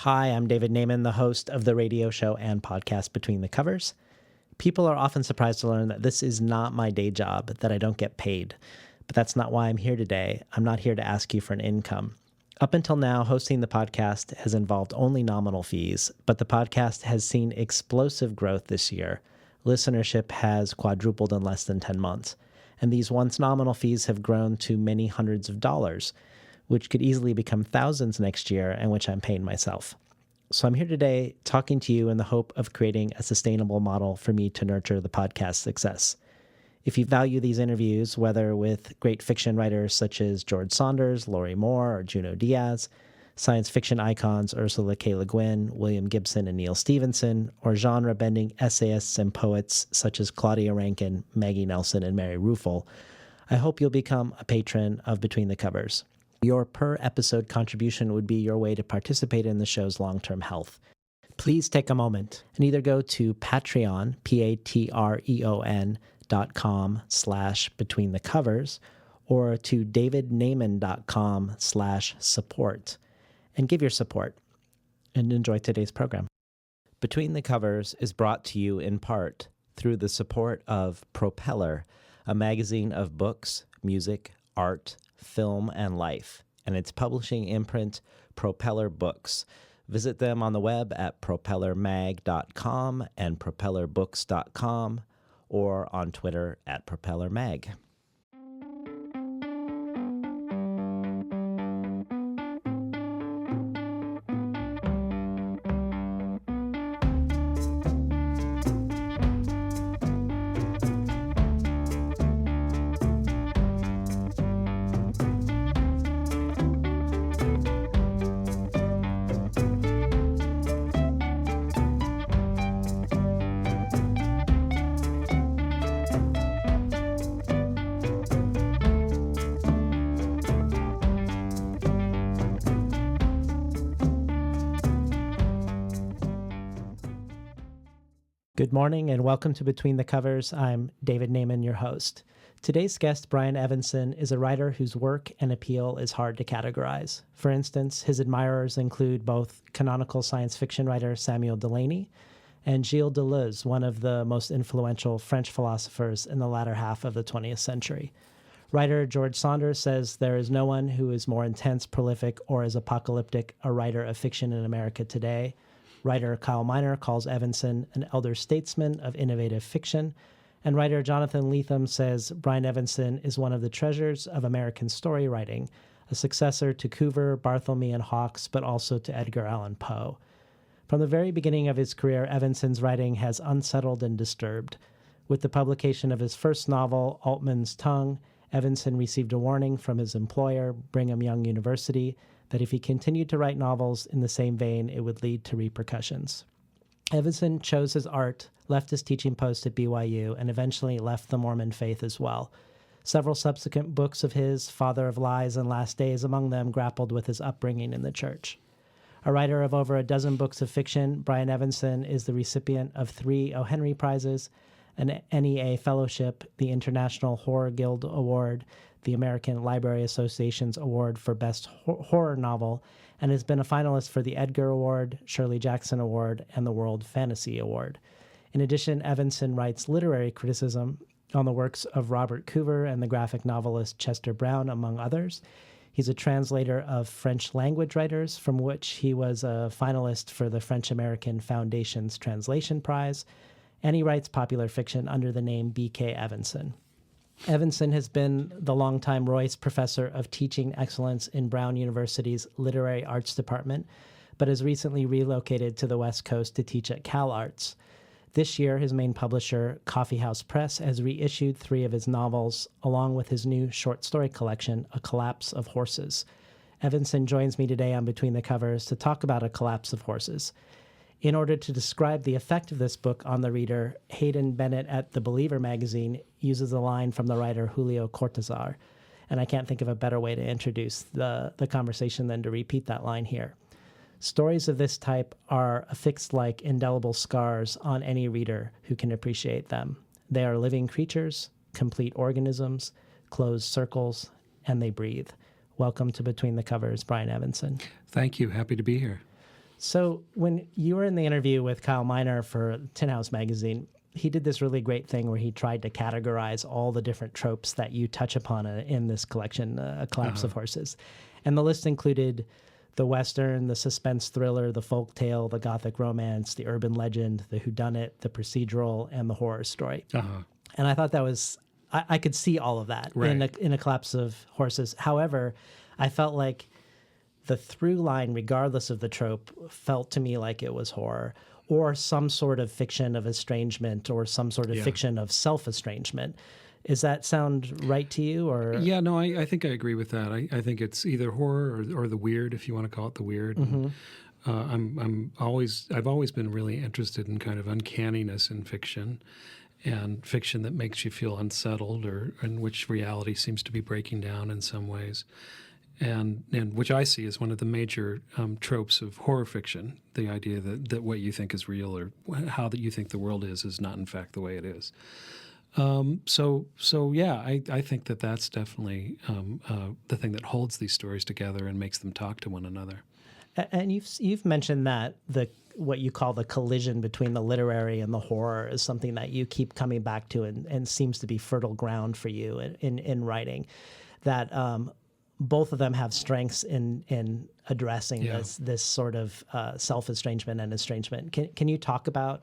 Hi, I'm David Naiman, the host of the radio show and podcast Between the Covers. People are often surprised to learn that this is not my day job, that I don't get paid. But that's not why I'm here today. I'm not here to ask you for an income. Up until now, hosting the podcast has involved only nominal fees, but the podcast has seen explosive growth this year. Listenership has quadrupled in less than 10 months, and these once nominal fees have grown to many hundreds of dollars, which could easily become thousands next year and which I'm paying myself. So I'm here today talking to you in the hope of creating a sustainable model for me to nurture the podcast success. If you value these interviews, whether with great fiction writers such as George Saunders, Laurie Moore, or Junot Diaz, science fiction icons Ursula K. Le Guin, William Gibson, and Neil Stephenson, or genre-bending essayists and poets such as Claudia Rankine, Maggie Nelson, and Mary Ruefle, I hope you'll become a patron of Between the Covers. Your per-episode contribution would be your way to participate in the show's long-term health. Please take a moment and either go to Patreon, patreon.com/betweenthecovers, or to davidnaiman.com/support, and give your support. And enjoy today's program. Between the Covers is brought to you in part through the support of Propeller, a magazine of books, music, art, film, and life, and its publishing imprint, Propeller Books. Visit them on the web at propellermag.com and propellerbooks.com, or on Twitter at propellermag. Good morning and welcome to Between the Covers. I'm David Naiman, your host. Today's guest, Brian Evenson, is a writer whose work and appeal is hard to categorize. For instance, his admirers include both canonical science fiction writer Samuel Delany and Gilles Deleuze, one of the most influential French philosophers in the latter half of the 20th century. Writer George Saunders says there is no one who is more intense, prolific, or as apocalyptic a writer of fiction in America today. Writer Kyle Miner calls Evenson an elder statesman of innovative fiction, and writer Jonathan Lethem says Brian Evenson is one of the treasures of American story writing, a successor to Coover, Barthelme, and Hawkes, but also to Edgar Allan Poe. From the very beginning of his career, Evenson's writing has unsettled and disturbed. With the publication of his first novel, Altman's Tongue, Evenson received a warning from his employer, Brigham Young University, that if he continued to write novels in the same vein, it would lead to repercussions. Evenson chose his art, left his teaching post at BYU, and eventually left the Mormon faith as well. Several subsequent books of his, Father of Lies and Last Days among them, grappled with his upbringing in the church. A writer of over a dozen books of fiction, Brian Evenson is the recipient of 3 O. Henry Prizes, an NEA Fellowship, the International Horror Guild Award, the American Library Association's Award for Best Horror Novel, and has been a finalist for the Edgar Award, Shirley Jackson Award, and the World Fantasy Award. In addition, Evenson writes literary criticism on the works of Robert Coover and the graphic novelist Chester Brown, among others. He's a translator of French language writers, from which he was a finalist for the French-American Foundation's Translation Prize, and he writes popular fiction under the name B.K. Evenson. Evenson has been the longtime Royce Professor of Teaching Excellence in Brown University's Literary Arts Department, but has recently relocated to the West Coast to teach at Cal Arts. This year, his main publisher, Coffee House Press, has reissued 3 of his novels, along with his new short story collection, A Collapse of Horses. Evenson joins me today on Between the Covers to talk about A Collapse of Horses. In order to describe the effect of this book on the reader, Hayden Bennett at The Believer magazine uses a line from the writer Julio Cortázar, and I can't think of a better way to introduce the conversation than to repeat that line here. Stories of this type are affixed like indelible scars on any reader who can appreciate them. They are living creatures, complete organisms, closed circles, and they breathe. Welcome to Between the Covers, Brian Evenson. Thank you. Happy to be here. So when you were in the interview with Kyle Miner for Tin House Magazine, he did this really great thing where he tried to categorize all the different tropes that you touch upon in this collection, A Collapse of Horses. And the list included the Western, the suspense thriller, the folk tale, the Gothic romance, the urban legend, the whodunit, the procedural, and the horror story. And I thought that was, I could see all of that in A Collapse of Horses. However, I felt like the through line, regardless of the trope, felt to me like it was horror or some sort of fiction of estrangement or some sort of fiction of self-estrangement. Does that sound right to you? Or Yeah, no, I think I agree with that. I think it's either horror or the weird, if you want to call it the weird. I've always been really interested in kind of uncanniness in fiction, and fiction that makes you feel unsettled or in which reality seems to be breaking down in some ways. And which I see as one of the major tropes of horror fiction, the idea that what you think is real or how that you think the world is not in fact the way it is. So yeah, I think that's definitely the thing that holds these stories together and makes them talk to one another. And you've mentioned that what you call the collision between the literary and the horror is something that you keep coming back to and seems to be fertile ground for you in writing. That both of them have strengths in addressing this sort of self-estrangement and estrangement. Can you talk about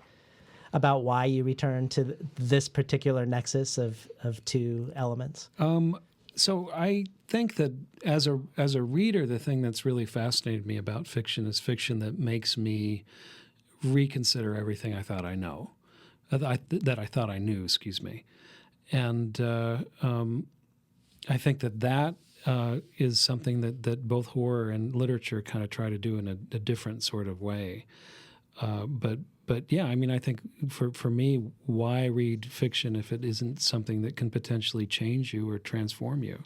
why you return to this particular nexus of two elements? So I think that as a reader, the thing that's really fascinated me about fiction is fiction that makes me reconsider everything I thought I know, that I thought I knew. Excuse me, and I think that is something that both horror and literature kind of try to do in a different sort of way. But yeah, I mean, I think for me, why read fiction if it isn't something that can potentially change you or transform you?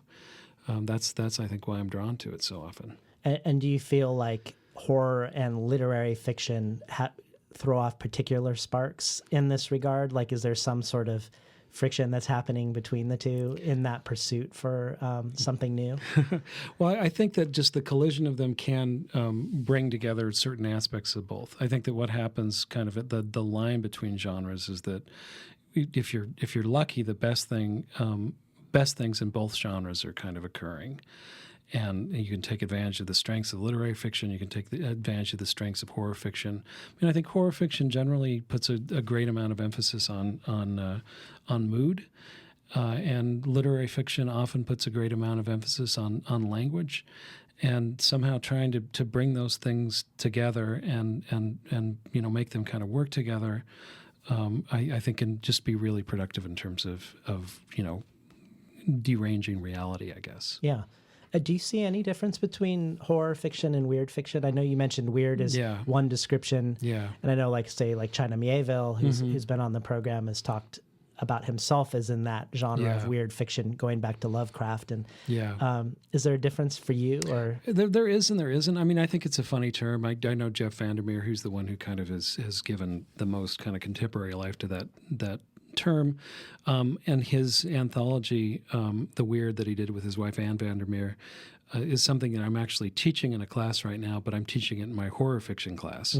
That's I think why I'm drawn to it so often. And do you feel like horror and literary fiction throw off particular sparks in this regard? Like, is there some sort of friction that's happening between the two in that pursuit for something new? Well, I think that just the collision of them can bring together certain aspects of both. I think that what happens kind of at the line between genres is that if you're lucky, the best things in both genres are kind of occurring. And you can take advantage of the strengths of literary fiction. You can take advantage of the strengths of horror fiction. I mean, I think horror fiction generally puts a great amount of emphasis on mood, and literary fiction often puts a great amount of emphasis on language. And somehow trying to bring those things together and make them kind of work together, I think can just be really productive in terms of deranging reality, I guess. Yeah. Do you see any difference between horror fiction and weird fiction? I know you mentioned weird is one description. Yeah. And I know, like, say, like China Mieville, who's been on the program, has talked about himself as in that genre of weird fiction, going back to Lovecraft. And is there a difference for you? Or there is and there isn't. I mean, I think it's a funny term. I know Jeff Vandermeer, who's the one who kind of has given the most kind of contemporary life to that term, and his anthology, The Weird, that he did with his wife Anne Vandermeer, is something that I'm actually teaching in a class right now, but I'm teaching it in my horror fiction class.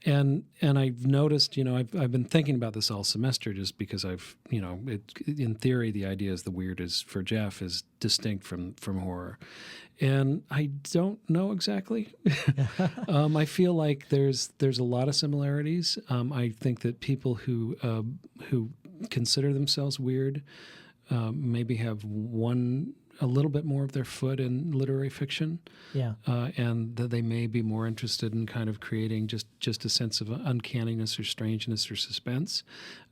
And I've noticed, I've been thinking about this all semester just because in theory, the idea is the weird is, for Jeff, is distinct from horror. And I don't know exactly. I feel like there's a lot of similarities. I think that people who consider themselves weird maybe have a little bit more of their foot in literary fiction, and that they may be more interested in kind of creating just a sense of uncanniness or strangeness or suspense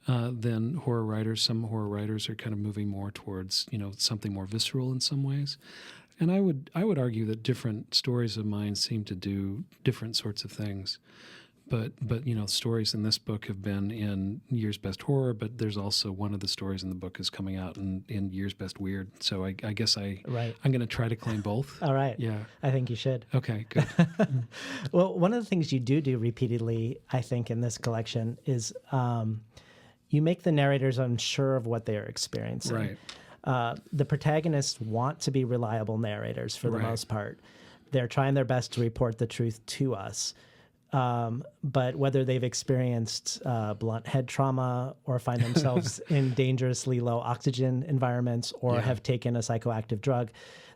than horror writers. Some horror writers are kind of moving more towards something more visceral in some ways. And I would argue that different stories of mine seem to do different sorts of things. But stories in this book have been in Year's Best Horror, but there's also one of the stories in the book is coming out in Year's Best Weird. So I guess I'm going to try to claim both. All right. Yeah. I think you should. Okay, good. Well, one of the things you do repeatedly, I think, in this collection is you make the narrators unsure of what they are experiencing. Right. The protagonists want to be reliable narrators for the most part. They're trying their best to report the truth to us. but whether they've experienced blunt head trauma or find themselves in dangerously low oxygen environments or have taken a psychoactive drug,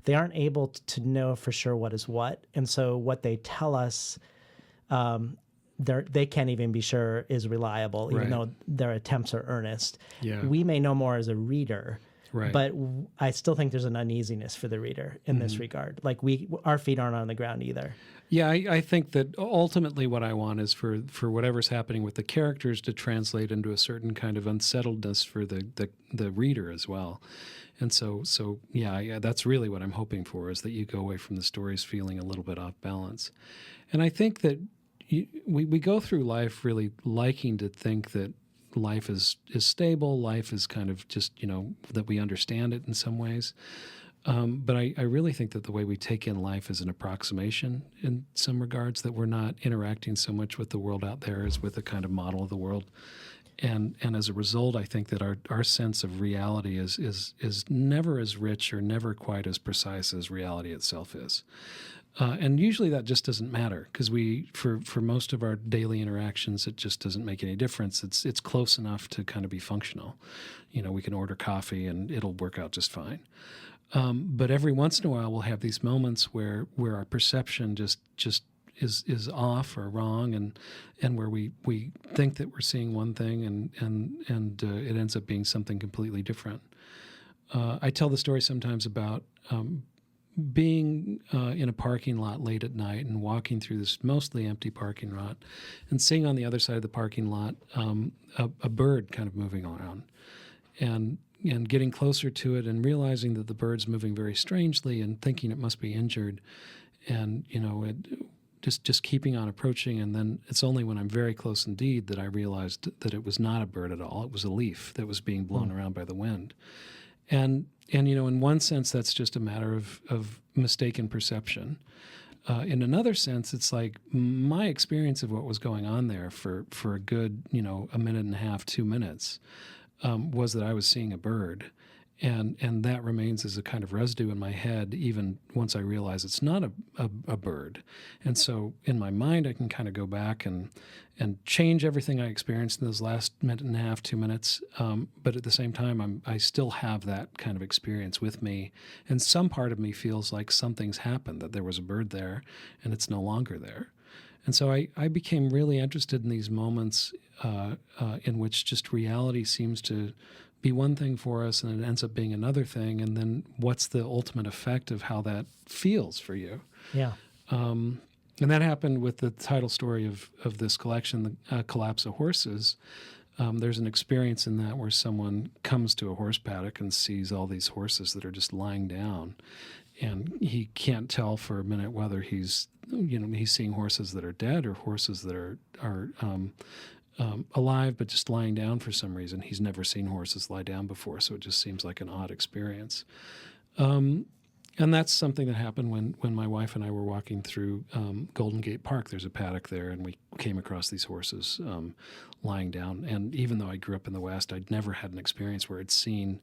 they aren't able to know for sure what is what. And so what they tell us, they can't even be sure is reliable, even though their attempts are earnest. Yeah. We may know more as a reader, but I still think there's an uneasiness for the reader in this regard. Like our feet aren't on the ground either. Yeah, I think that ultimately what I want is for whatever's happening with the characters to translate into a certain kind of unsettledness for the reader as well. And so yeah, that's really what I'm hoping for, is that you go away from the stories feeling a little bit off balance. And I think that we go through life really liking to think that life is stable, life is kind of just, that we understand it in some ways. But I really think that the way we take in life is an approximation in some regards, that we're not interacting so much with the world out there as with a kind of model of the world. And as a result, I think that our sense of reality is never as rich or never quite as precise as reality itself is. And usually that just doesn't matter, because for most of our daily interactions, it just doesn't make any difference. It's close enough to kind of be functional. We can order coffee and it'll work out just fine. But every once in a while, we'll have these moments where our perception just is off or wrong, and where we think that we're seeing one thing and it ends up being something completely different. I tell the story sometimes about being in a parking lot late at night and walking through this mostly empty parking lot and seeing on the other side of the parking lot a bird kind of moving around, and getting closer to it and realizing that the bird's moving very strangely and thinking it must be injured, and just keeping on approaching. And then it's only when I'm very close indeed that I realized that it was not a bird at all. It was a leaf that was being blown around by the wind. And in one sense, that's just a matter of mistaken perception. In another sense, it's like my experience of what was going on there for a good, a minute and a half, 2 minutes, was that I was seeing a bird. And that remains as a kind of residue in my head, even once I realize it's not a bird. And so in my mind, I can kind of go back and change everything I experienced in those last minute and a half, 2 minutes. But at the same time, I still have that kind of experience with me. And some part of me feels like something's happened, that there was a bird there and it's no longer there. And so I became really interested in these moments in which just reality seems to be one thing for us and it ends up being another thing, and then what's the ultimate effect of how that feels for you? Yeah. And that happened with the title story of this collection, The Collapse of Horses. There's an experience in that where someone comes to a horse paddock and sees all these horses that are just lying down, and he can't tell for a minute whether he's seeing horses that are dead or horses that are alive but just lying down for some reason. He's never seen horses lie down before, so it just seems like an odd experience. And that's something that happened when my wife and I were walking through Golden Gate Park. There's a paddock there, and we came across these horses lying down. And even though I grew up in the West, I'd never had an experience where I'd seen,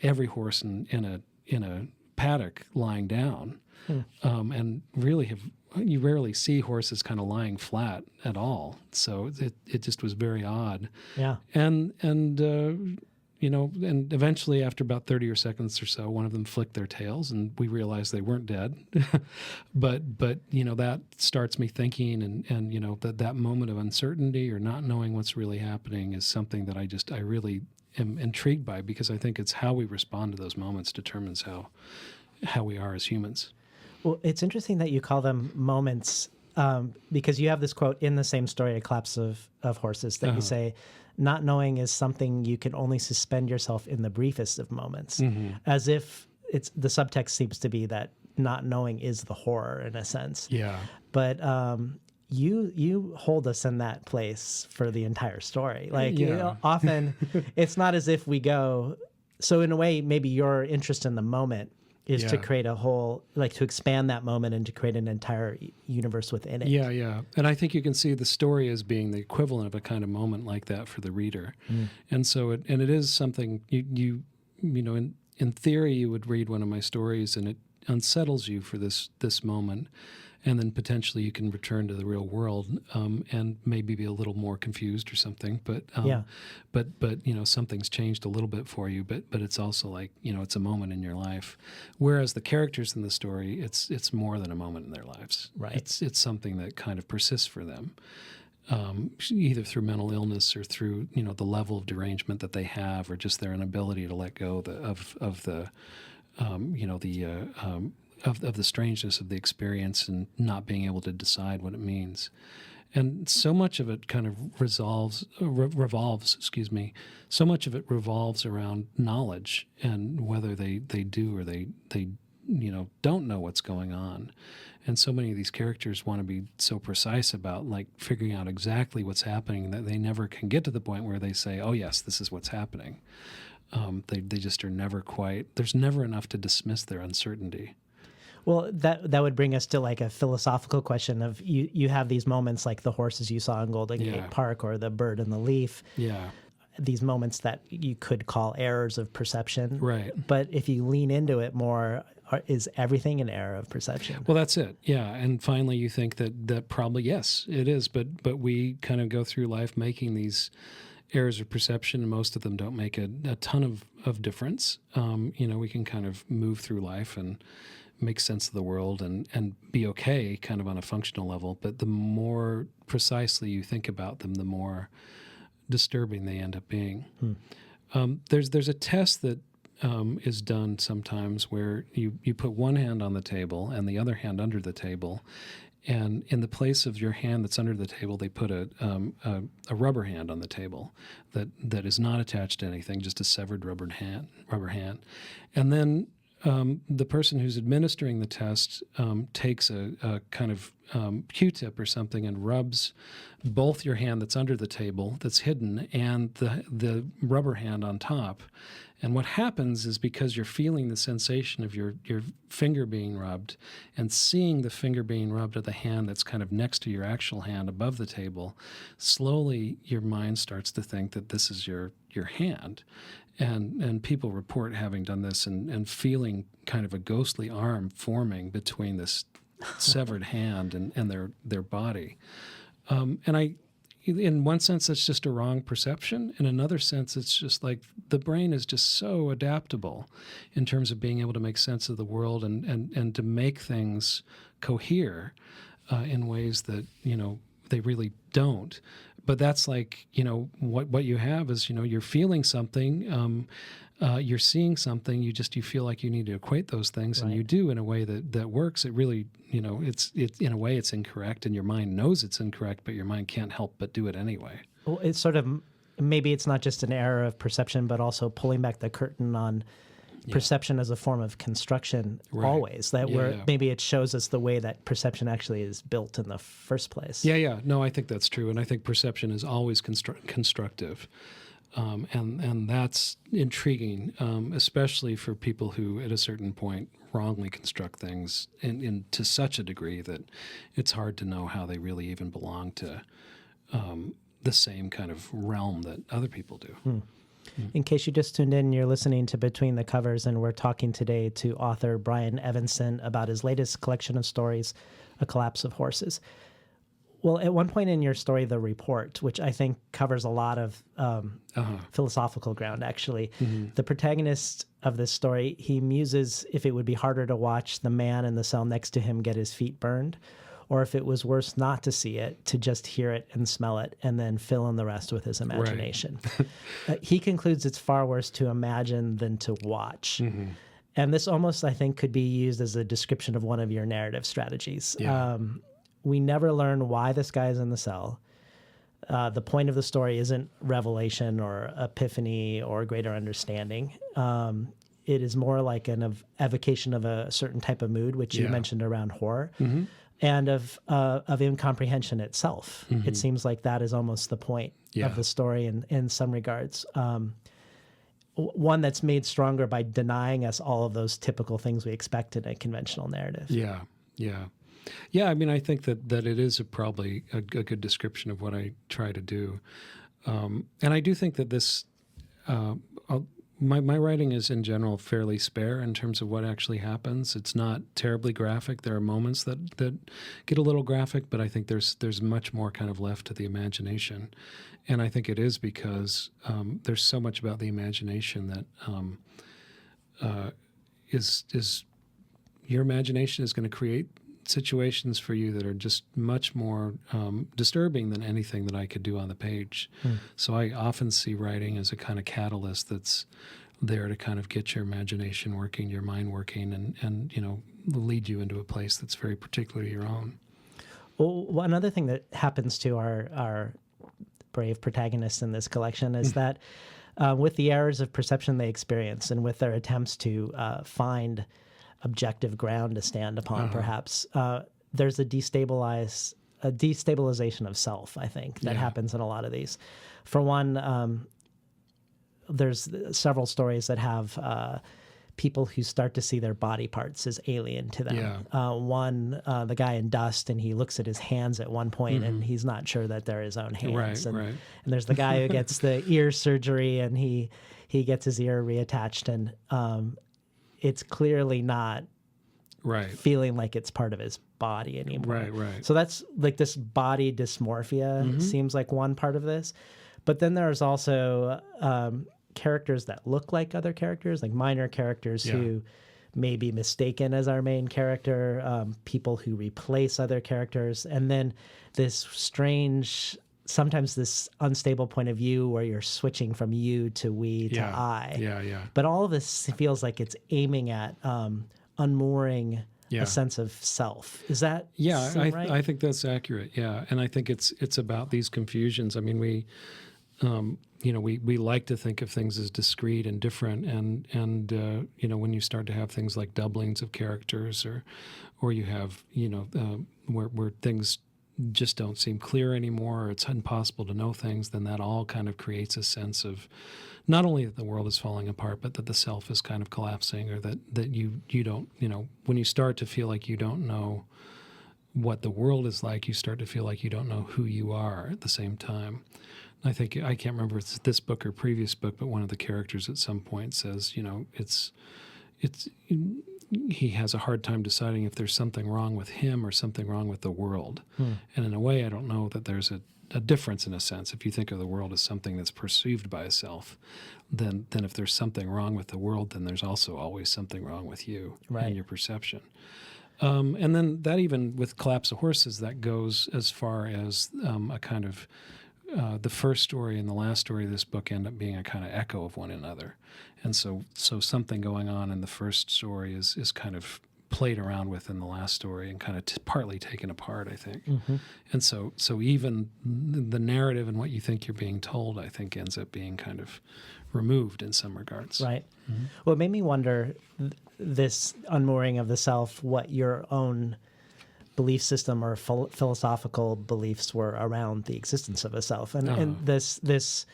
every horse in a paddock lying down. And really you rarely see horses kind of lying flat at all. So it just was very odd. Yeah. And eventually after about 30 seconds or so, one of them flicked their tails and we realized they weren't dead. but that starts me thinking, and that moment of uncertainty or not knowing what's really happening is something that I really am intrigued by, because I think it's how we respond to those moments determines how we are as humans. Well, it's interesting that you call them moments, because you have this quote in the same story, A Collapse of Horses, that you say, not knowing is something you can only suspend yourself in the briefest of moments, as if the subtext seems to be that not knowing is the horror in a sense. Yeah. But you hold us in that place for the entire story. Like, often it's not as if we go, so in a way, maybe your interest in the moment is to create a whole, like to expand that moment and to create an entire universe within it. Yeah. And I think you can see the story as being the equivalent of a kind of moment like that for the reader. And so it is something you in theory you would read one of my stories and it unsettles you for this moment. and then potentially you can return to the real world and maybe be a little more confused or something. But something's changed a little bit for you. But it's also like it's a moment in your life. Whereas the characters in the story, it's more than a moment in their lives. Right. It's something that kind of persists for them. Either through mental illness or through the level of derangement that they have, or just their inability to let go of the strangeness of the experience and not being able to decide what it means. And so much of it kind of revolves. So much of it revolves around knowledge and whether they do or they don't know what's going on. And so many of these characters want to be so precise about like figuring out exactly what's happening that they never can get to the point where they say, oh yes, this is what's happening. They just are never quite, there's never enough to dismiss their uncertainty. Well, that would bring us to like a philosophical question of you have these moments like the horses you saw in Golden Gate Park or the bird in the leaf. Yeah. These moments that you could call errors of perception. Right. But if you lean into it more, is everything an error of perception? Well, that's it. Yeah. And finally, you think that probably, yes, it is. But we kind of go through life making these errors of perception, and most of them don't make a ton of difference. We can kind of move through life and make sense of the world and be okay kind of on a functional level. But the more precisely you think about them, the more disturbing they end up being. There's a test that is done sometimes where you put one hand on the table and the other hand under the table, and in the place of your hand that's under the table, they put a rubber hand on the table that is not attached to anything, just a severed rubber hand. And then the person who's administering the test takes a kind of Q-tip or something and rubs both your hand that's under the table, that's hidden, and the rubber hand on top. And what happens is, because you're feeling the sensation of your finger being rubbed and seeing the finger being rubbed of the hand that's kind of next to your actual hand above the table, slowly your mind starts to think that this is your hand. And people report having done this and feeling kind of a ghostly arm forming between this severed hand and their body. In one sense, that's just a wrong perception. In another sense, it's just like the brain is just so adaptable in terms of being able to make sense of the world and to make things cohere in ways that, they really don't. But that's like, what you have is, you're feeling something, you're seeing something, you feel like you need to equate those things, and you do in a way that works. It really, it's in a way it's incorrect, and your mind knows it's incorrect, but your mind can't help but do it anyway. Well, it's sort of, maybe it's not just an error of perception, but also pulling back the curtain on perception as a form of construction always, maybe it shows us the way that perception actually is built in the first place. No, I think that's true, and I think perception is always constructive, and that's intriguing, especially for people who at a certain point wrongly construct things in to such a degree that it's hard to know how they really even belong to the same kind of realm that other people do. In case you just tuned in, you're listening to Between the Covers, and we're talking today to author Brian Evenson about his latest collection of stories, A Collapse of Horses. Well, at one point in your story, The Report, which I think covers a lot of philosophical ground, actually, the protagonist of this story, he muses if it would be harder to watch the man in the cell next to him get his feet burned, or if it was worse not to see it, to just hear it and smell it, and then fill in the rest with his imagination. He concludes it's far worse to imagine than to watch. And this almost, I think, could be used as a description of one of your narrative strategies. We never learn why this guy is in the cell. The point of the story isn't revelation or epiphany or greater understanding. It is more like an evocation of a certain type of mood, which you mentioned around horror. And of incomprehension itself. It seems like that is almost the point of the story in some regards. One that's made stronger by denying us all of those typical things we expect in a conventional narrative. I mean, I think that it is probably a good description of what I try to do. And I do think that this, my writing is in general fairly spare in terms of what actually happens. It's not terribly graphic. There are moments that get a little graphic, but I think there's much more kind of left to the imagination, and I think it is because there's so much about the imagination that is your imagination is going to create situations for you that are just much more disturbing than anything that I could do on the page. So I often see writing as a kind of catalyst that's there to kind of get your imagination working, your mind working, and lead you into a place that's very particularly your own. Well, another thing that happens to our brave protagonists in this collection is that with the errors of perception they experience and with their attempts to find objective ground to stand upon, perhaps, there's a destabilization of self, I think, that happens in a lot of these. For one, there's several stories that have people who start to see their body parts as alien to them. One, the guy in Dust, and he looks at his hands at one point, and he's not sure that they're his own hands. And there's the guy who gets the ear surgery, and he gets his ear reattached, and it's clearly not feeling like it's part of his body anymore. So that's like this body dysmorphia seems like one part of this. But then there's also characters that look like other characters, like minor characters who may be mistaken as our main character, people who replace other characters, and then this strange, sometimes this unstable point of view where you're switching from you to we to I. But all of this feels like it's aiming at unmooring a sense of self. Is that right? I think that's accurate. Yeah, and I think it's about these confusions. I mean, we like to think of things as discrete and different, and when you start to have things like doublings of characters, or you have where things just don't seem clear anymore, or it's impossible to know things, then that all kind of creates a sense of not only that the world is falling apart, but that the self is kind of collapsing, or that you don't, when you start to feel like you don't know what the world is like, you start to feel like you don't know who you are at the same time. I think, I can't remember if it's this book or previous book, but one of the characters at some point says, he has a hard time deciding if there's something wrong with him or something wrong with the world. And in a way, I don't know that there's a difference in a sense. If you think of the world as something that's perceived by a self, then if there's something wrong with the world, then there's also always something wrong with you and your perception. And then that, even with Collapse of Horses, that goes as far as a kind of the first story and the last story of this book end up being a kind of echo of one another. And so something going on in the first story is kind of played around with in the last story and kind of partly taken apart, I think. And so even the narrative and what you think you're being told, I think, ends up being kind of removed in some regards. Right. Well, it made me wonder, this unmooring of the self, what your own belief system or philosophical beliefs were around the existence of a self. And this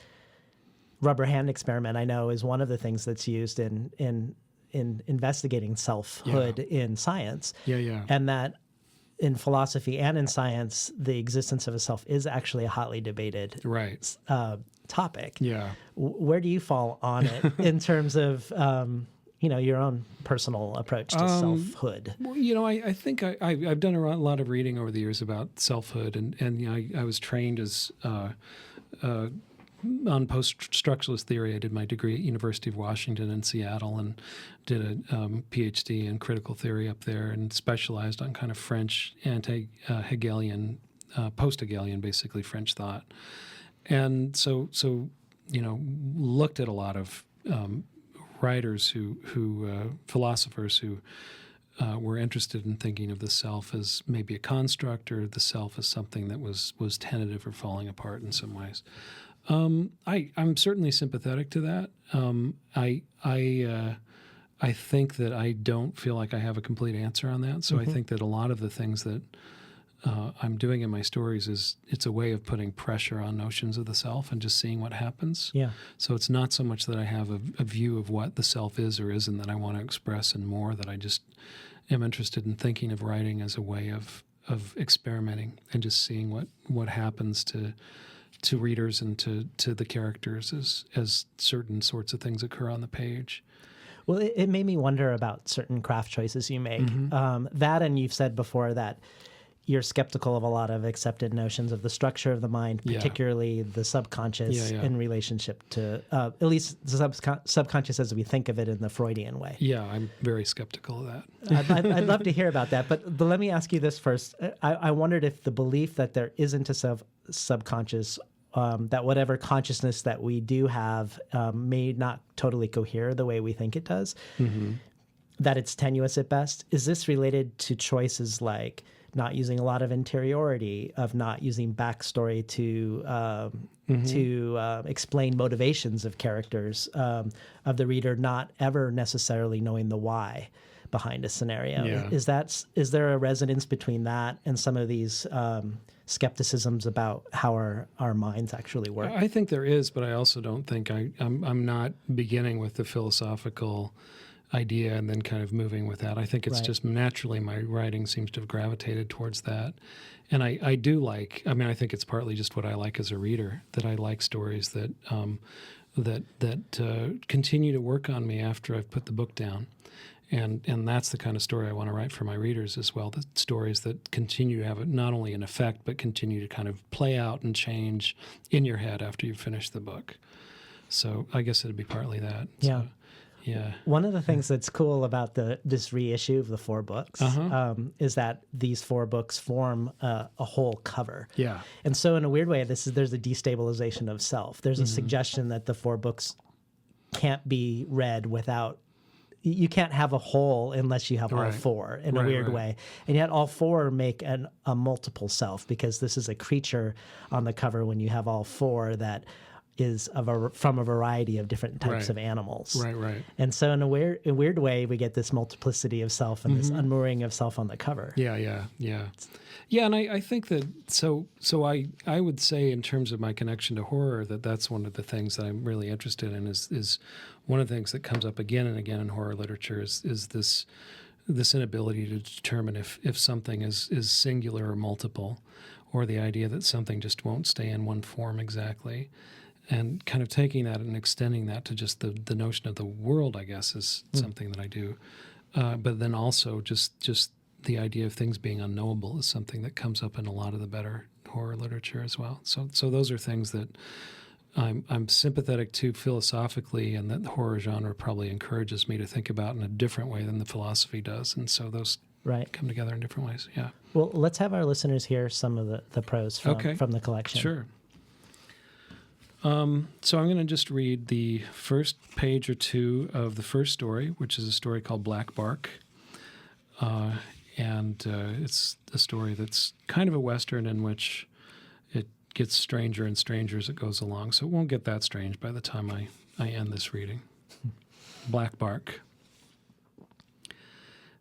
rubber hand experiment, I know, is one of the things that's used in investigating selfhood in science. And that in philosophy and in science, the existence of a self is actually a hotly debated topic. Where do you fall on it in terms of your own personal approach to selfhood? Well, I think I've done a lot of reading over the years about selfhood, and I was trained as on post-structuralist theory. I did my degree at University of Washington in Seattle and did a PhD in critical theory up there, and specialized on kind of French anti-Hegelian, post-Hegelian, basically French thought. And so looked at a lot of writers philosophers who were interested in thinking of the self as maybe a construct, or the self as something that was tentative or falling apart in some ways. I'm certainly sympathetic to that. I think that I don't feel like I have a complete answer on that. So I think that a lot of the things that I'm doing in my stories it's a way of putting pressure on notions of the self and just seeing what happens. So it's not so much that I have a view of what the self is or isn't that I want to express, and more that I just am interested in thinking of writing as a way of experimenting and just seeing what happens to to readers and to the characters as certain sorts of things occur on the page. Well, it made me wonder about certain craft choices you make. That, and you've said before that you're skeptical of a lot of accepted notions of the structure of the mind, particularly the subconscious in relationship to, at least the subconscious as we think of it in the Freudian way. Yeah, I'm very skeptical of that. I'd love to hear about that, but let me ask you this first. I wondered if the belief that there isn't a subconscious, that whatever consciousness that we do have may not totally cohere the way we think it does, that it's tenuous at best. Is this related to choices like not using a lot of interiority, of not using backstory to explain motivations of characters, of the reader not ever necessarily knowing the why behind a scenario? Yeah. Is there a resonance between that and some of these skepticisms about how our minds actually work? I think there is, but I also don't think I'm not beginning with the philosophical idea and then kind of moving with that. I think it's just naturally my writing seems to have gravitated towards that. And I do like, I mean, I think it's partly just what I like as a reader, that I like stories that continue to work on me after I've put the book down. And that's the kind of story I want to write for my readers as well, the stories that continue to have not only an effect, but continue to kind of play out and change in your head after you've finished the book. So I guess it'd be partly that. Yeah. So, yeah. One of the things that's cool about this reissue of the 4 books is that these 4 books form a whole cover. Yeah. And so in a weird way, there's a destabilization of self. There's a suggestion that the 4 books can't be read without, you can't have a whole unless you have all 4 in a weird way. And yet all 4 make a multiple self, because this is a creature on the cover when you have all 4 that is from a variety of different types of animals. Right. And so in a weird way, we get this multiplicity of self and this unmooring of self on the cover. Yeah. And I think that, so I would say in terms of my connection to horror, that's one of the things that I'm really interested in is one of the things that comes up again and again in horror literature is this inability to determine if something is singular or multiple, or the idea that something just won't stay in one form exactly. And kind of taking that and extending that to just the notion of the world, I guess, is something that I do. But then also just the idea of things being unknowable is something that comes up in a lot of the better horror literature as well. So those are things that I'm sympathetic to philosophically, and that the horror genre probably encourages me to think about in a different way than the philosophy does. And so those come together in different ways. Yeah. Well, let's have our listeners hear some of the prose from the collection. Sure. So I'm going to just read the first page or 2 of the first story, which is a story called Black Bark. And it's a story that's kind of a Western in which it gets stranger and stranger as it goes along. So it won't get that strange by the time I end this reading. Black Bark.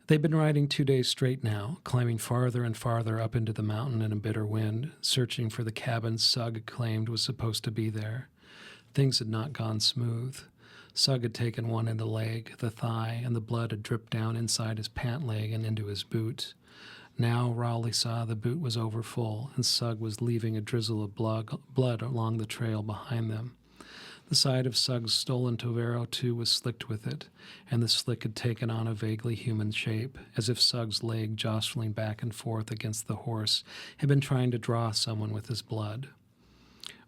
They've been riding 2 days straight now, climbing farther and farther up into the mountain in a bitter wind, searching for the cabin Sugg claimed was supposed to be there. Things had not gone smooth. Sugg had taken one in the leg, the thigh, and the blood had dripped down inside his pant leg and into his boot. Now Rowley saw the boot was overfull, and Sugg was leaving a drizzle of blood along the trail behind them. The side of Sugg's stolen Tovero, too, was slicked with it, and the slick had taken on a vaguely human shape, as if Sugg's leg, jostling back and forth against the horse, had been trying to draw someone with his blood.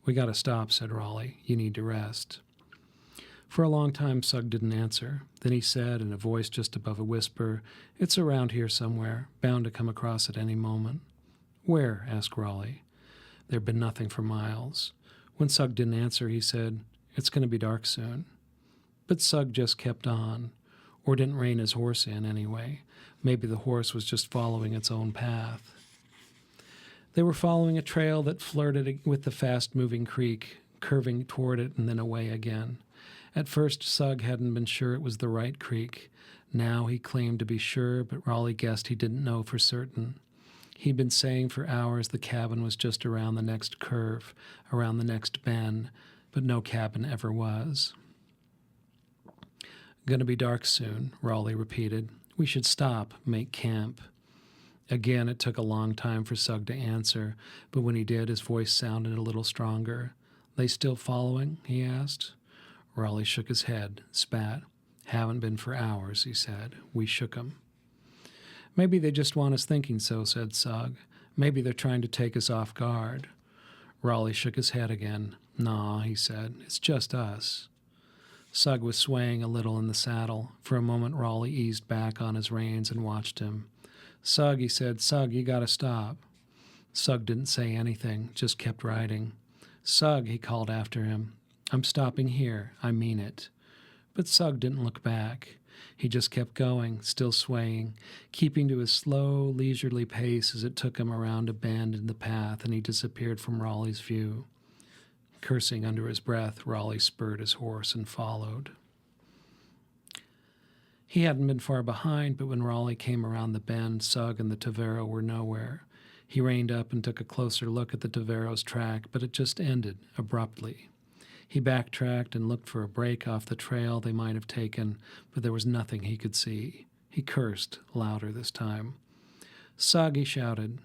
"We gotta stop," said Raleigh. "You need to rest." For a long time, Sugg didn't answer. Then he said, in a voice just above a whisper, "It's around here somewhere, bound to come across at any moment." "Where?" asked Raleigh. There'd been nothing for miles. When Sugg didn't answer, he said, "It's going to be dark soon." But Sugg just kept on, or didn't rein his horse in anyway. Maybe the horse was just following its own path. They were following a trail that flirted with the fast-moving creek, curving toward it and then away again. At first, Sugg hadn't been sure it was the right creek. Now he claimed to be sure, but Raleigh guessed he didn't know for certain. He'd been saying for hours the cabin was just around the next curve, around the next bend, but no cabin ever was. "Gonna be dark soon," Raleigh repeated. "We should stop, make camp." Again, it took a long time for Sugg to answer, but when he did, his voice sounded a little stronger. "They still following?" he asked. Raleigh shook his head, spat. "Haven't been for hours," he said. "We shook 'em." "Maybe they just want us thinking so," said Sugg. "Maybe they're trying to take us off guard." Raleigh shook his head again. "Nah," he said. "It's just us." Sugg was swaying a little in the saddle. For a moment, Raleigh eased back on his reins and watched him. "Sugg," he said. "Sugg, you gotta stop." Sugg didn't say anything, just kept riding. "Sugg," he called after him. "I'm stopping here. I mean it." But Sugg didn't look back. He just kept going, still swaying, keeping to his slow, leisurely pace as it took him around a bend in the path and he disappeared from Raleigh's view. Cursing under his breath, Raleigh spurred his horse and followed. He hadn't been far behind, but when Raleigh came around the bend, Sugg and the Tavero were nowhere. He reined up and took a closer look at the Tavero's track, but it just ended abruptly. He backtracked and looked for a break off the trail they might have taken, but there was nothing he could see. He cursed, louder this time. "Sugg," he shouted.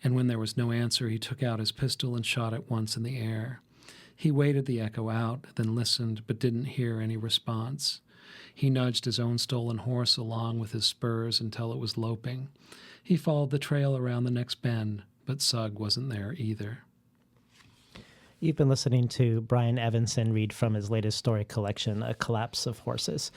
And when there was no answer, he took out his pistol and shot it once in the air. He waited the echo out, then listened, but didn't hear any response. He nudged his own stolen horse along with his spurs until it was loping. He followed the trail around the next bend, but Sugg wasn't there either. You've been listening to Brian Evenson read from his latest story collection, A Collapse of Horses.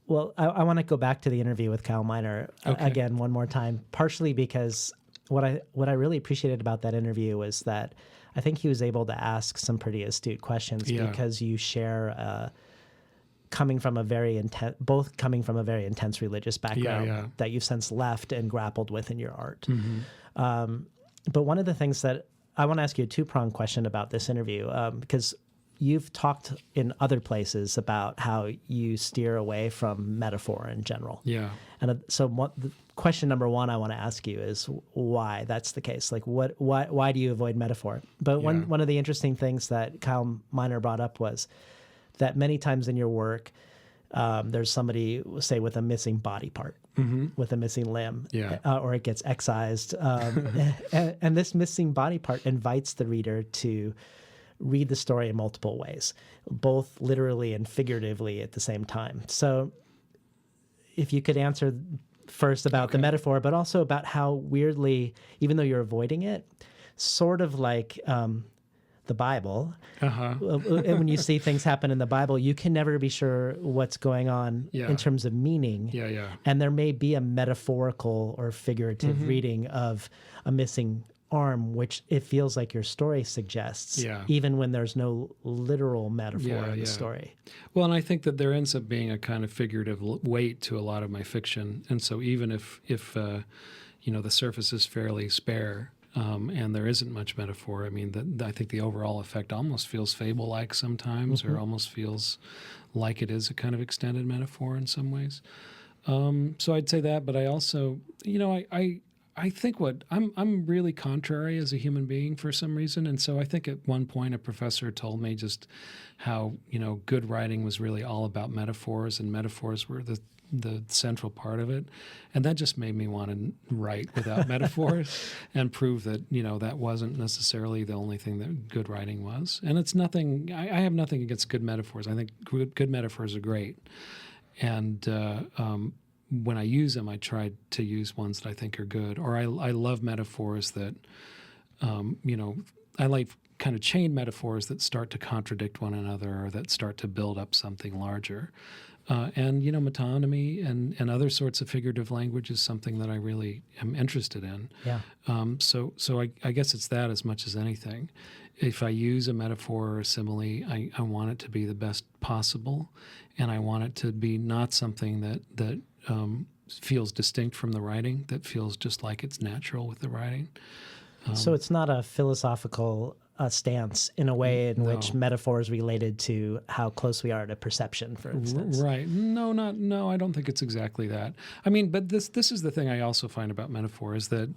Well, I want to go back to the interview with Kyle Miner again one more time, partially because what I really appreciated about that interview was that I think he was able to ask some pretty astute questions because you share coming from a very intense religious background that you've since left and grappled with in your art. Mm-hmm. But one of the things that I want to ask you a two-pronged question about this interview, because you've talked in other places about how you steer away from metaphor in general. Yeah. And the question number one I want to ask you is why that's the case. Like, why do you avoid metaphor? But one of the interesting things that Kyle Miner brought up was that many times in your work, there's somebody, say, with a missing body part, with a missing limb, or it gets excised. And this missing body part invites the reader to read the story in multiple ways, both literally and figuratively at the same time. So if you could answer first about the metaphor, but also about how weirdly, even though you're avoiding it, sort of like the Bible, when you see things happen in the Bible, you can never be sure what's going on in terms of meaning. And there may be a metaphorical or figurative reading of a missing arm, which it feels like your story suggests, even when there's no literal metaphor in the story. Well, and I think that there ends up being a kind of figurative weight to a lot of my fiction. And so even if the surface is fairly spare, and there isn't much metaphor, I mean, I think the overall effect almost feels fable-like sometimes, or almost feels like it is a kind of extended metaphor in some ways. So I'd say that, but I also, I think I'm really contrary as a human being for some reason, and so I think at one point a professor told me just how good writing was really all about metaphors, and metaphors were the central part of it, and that just made me want to write without metaphors and prove that that wasn't necessarily the only thing that good writing was. And it's nothing. I have nothing against good metaphors. I think good metaphors are great, and when I use them, I try to use ones that I think are good. Or I love metaphors that, I like kind of chain metaphors that start to contradict one another or that start to build up something larger. And metonymy and other sorts of figurative language is something that I really am interested in. So I guess it's that as much as anything. If I use a metaphor or a simile, I want it to be the best possible, and I want it to be not something that feels distinct from the writing, that feels just like it's natural with the writing. So it's not a philosophical stance in a way in which metaphor is related to how close we are to perception, for instance. Right. No, I don't think it's exactly that. I mean, but this is the thing I also find about metaphor is that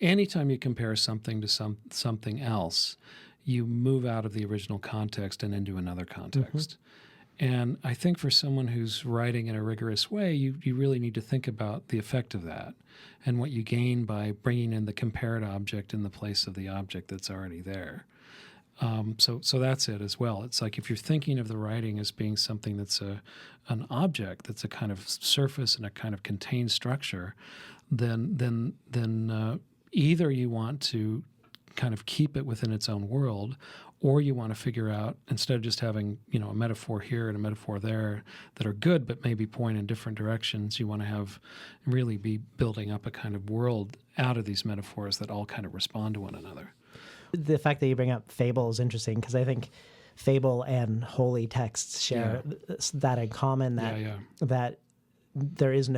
anytime you compare something to something else, you move out of the original context and into another context. And I think for someone who's writing in a rigorous way, you really need to think about the effect of that and what you gain by bringing in the compared object in the place of the object that's already there. So that's it as well. It's like if you're thinking of the writing as being something that's an object, that's a kind of surface and a kind of contained structure, then either you want to kind of keep it within its own world, or you want to figure out, instead of just having, a metaphor here and a metaphor there that are good but maybe point in different directions, you want to have really be building up a kind of world out of these metaphors that all kind of respond to one another. The fact that you bring up fable is interesting because I think fable and holy texts share that in common, that there is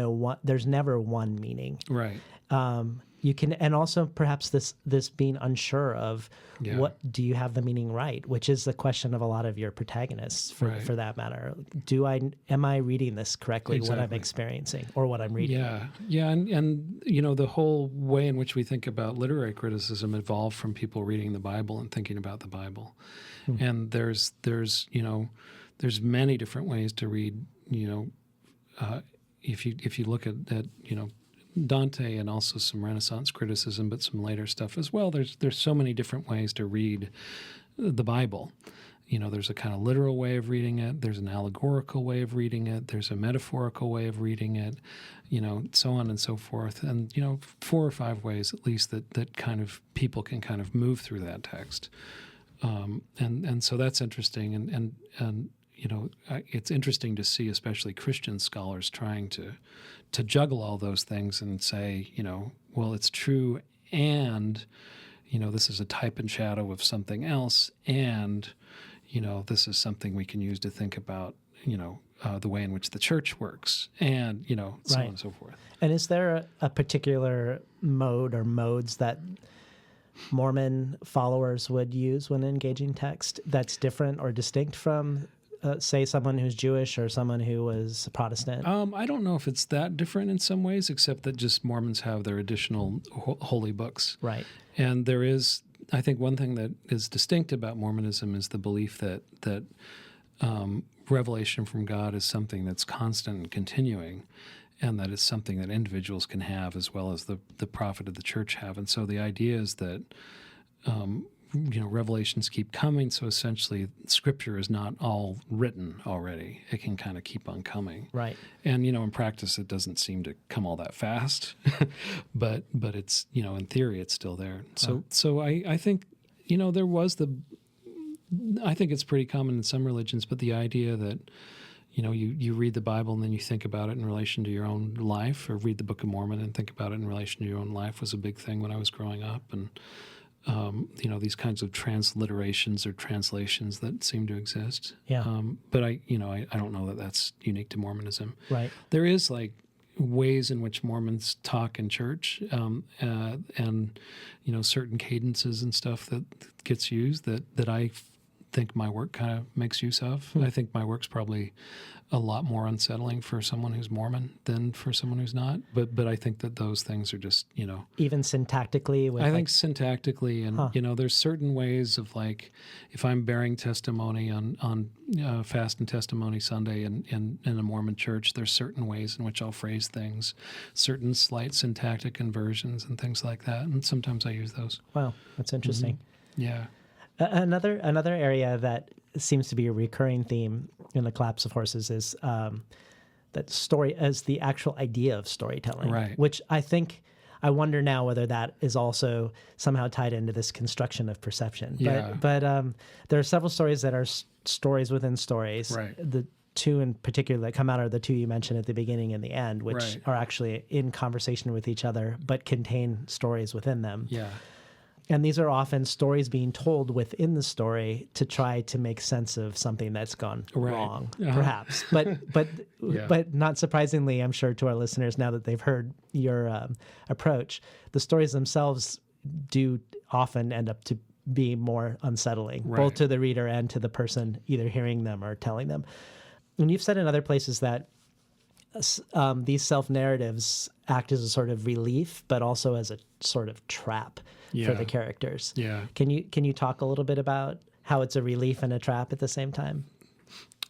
there's never one meaning. Right. You can, and also perhaps this being unsure of what do you have the meaning right, which is the question of a lot of your protagonists for that matter. Am I reading this correctly? Exactly. What I'm experiencing or what I'm reading? Yeah, and the whole way in which we think about literary criticism evolved from people reading the Bible and thinking about the Bible, and there's many different ways to read. If you look at Dante and also some Renaissance criticism, but some later stuff as well. There's so many different ways to read the Bible. There's a kind of literal way of reading it. There's an allegorical way of reading it. There's a metaphorical way of reading it, so on and so forth. And, 4 or 5 ways at least that kind of people can kind of move through that text. And so that's interesting. And it's interesting to see, especially Christian scholars trying to juggle all those things and say, well, it's true, and this is a type and shadow of something else, and this is something we can use to think about the way in which the church works, and so on and so forth. And is there a particular mode or modes that Mormon followers would use when engaging text that's different or distinct from say someone who's Jewish or someone who was Protestant? I don't know if it's that different in some ways, except that just Mormons have their additional holy books. Right. And there is, I think one thing that is distinct about Mormonism is the belief that revelation from God is something that's constant and continuing, and that it's something that individuals can have as well as the prophet of the church have. And so the idea is that revelations keep coming, so essentially Scripture is not all written already. It can kind of keep on coming. Right. And, in practice it doesn't seem to come all that fast, but it's, in theory it's still there. So I think, there was I think it's pretty common in some religions, but the idea that, you read the Bible and then you think about it in relation to your own life, or read the Book of Mormon and think about it in relation to your own life, was a big thing when I was growing up. And these kinds of transliterations or translations that seem to exist. Yeah. But I don't know that that's unique to Mormonism. Right. There is ways in which Mormons talk in church, and certain cadences and stuff that gets used that I think my work kind of makes use of. I think my work's probably a lot more unsettling for someone who's Mormon than for someone who's not. But I think that those things are just, even syntactically. I think syntactically, and there's certain ways of if I'm bearing testimony on Fast and Testimony Sunday in a Mormon church, there's certain ways in which I'll phrase things, certain slight syntactic inversions and things like that, and sometimes I use those. Wow, that's interesting. Mm-hmm. Yeah. Another area that seems to be a recurring theme in The Collapse of Horses is that story as the actual idea of storytelling, right? Which I wonder now whether that is also somehow tied into this construction of perception. Yeah. But there are several stories that are stories within stories. Right. The 2 in particular that come out are the 2 you mentioned at the beginning and the end, which are actually in conversation with each other but contain stories within them. Yeah. And these are often stories being told within the story to try to make sense of something that's gone wrong, perhaps. But not surprisingly, I'm sure to our listeners, now that they've heard your approach, the stories themselves do often end up to be more unsettling, both to the reader and to the person either hearing them or telling them. And you've said in other places that these self-narratives act as a sort of relief, but also as a sort of trap for the characters. Yeah. Can you talk a little bit about how it's a relief and a trap at the same time?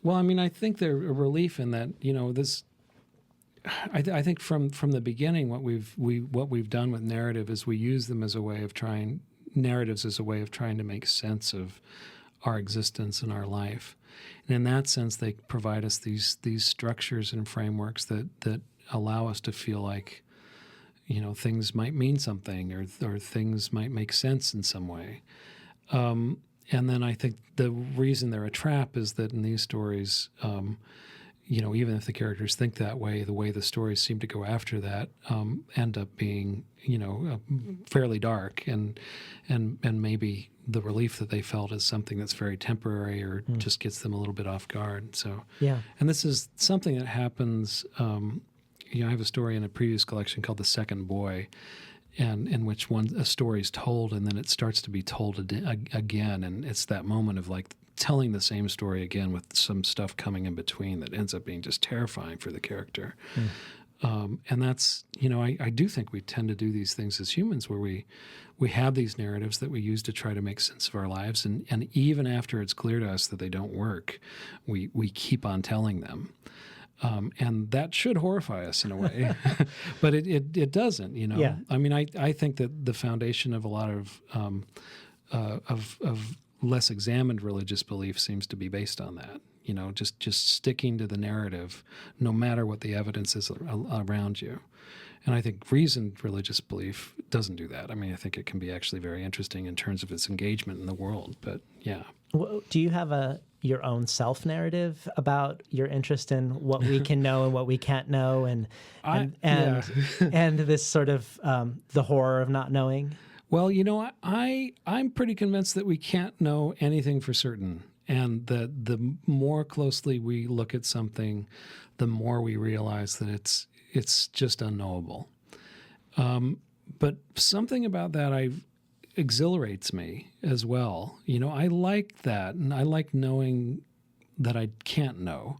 Well, I mean, I think they're a relief in that, this. I think from the beginning, what we've done with narrative is we use them as a way of trying to make sense of our existence and our life, and in that sense, they provide us these structures and frameworks that allow us to feel like, things might mean something or things might make sense in some way. And then I think the reason they're a trap is that in these stories, even if the characters think that way, the way the stories seem to go after that end up being, fairly dark, and maybe the relief that they felt is something that's very temporary or just gets them a little bit off guard. So, yeah. And this is something that happens. I have a story in a previous collection called The Second Boy, and in which a story is told and then it starts to be told again, and it's that moment of like telling the same story again with some stuff coming in between that ends up being just terrifying for the character. And that's, I do think we tend to do these things as humans where we have these narratives that we use to try to make sense of our lives, and even after it's clear to us that they don't work, we keep on telling them. And that should horrify us in a way, but it doesn't, Yeah. I mean, I think that the foundation of a lot of less examined religious belief seems to be based on that, just sticking to the narrative, no matter what the evidence is around you. And I think reasoned religious belief doesn't do that. I mean, I think it can be actually very interesting in terms of its engagement in the world, but yeah. Well, do you have your own self-narrative about your interest in what we can know and what we can't know, and this sort of the horror of not knowing? Well, I'm pretty convinced that we can't know anything for certain, and that the more closely we look at something, the more we realize that it's just unknowable. But something about that exhilarates me as well. I like that, and I like knowing that I can't know.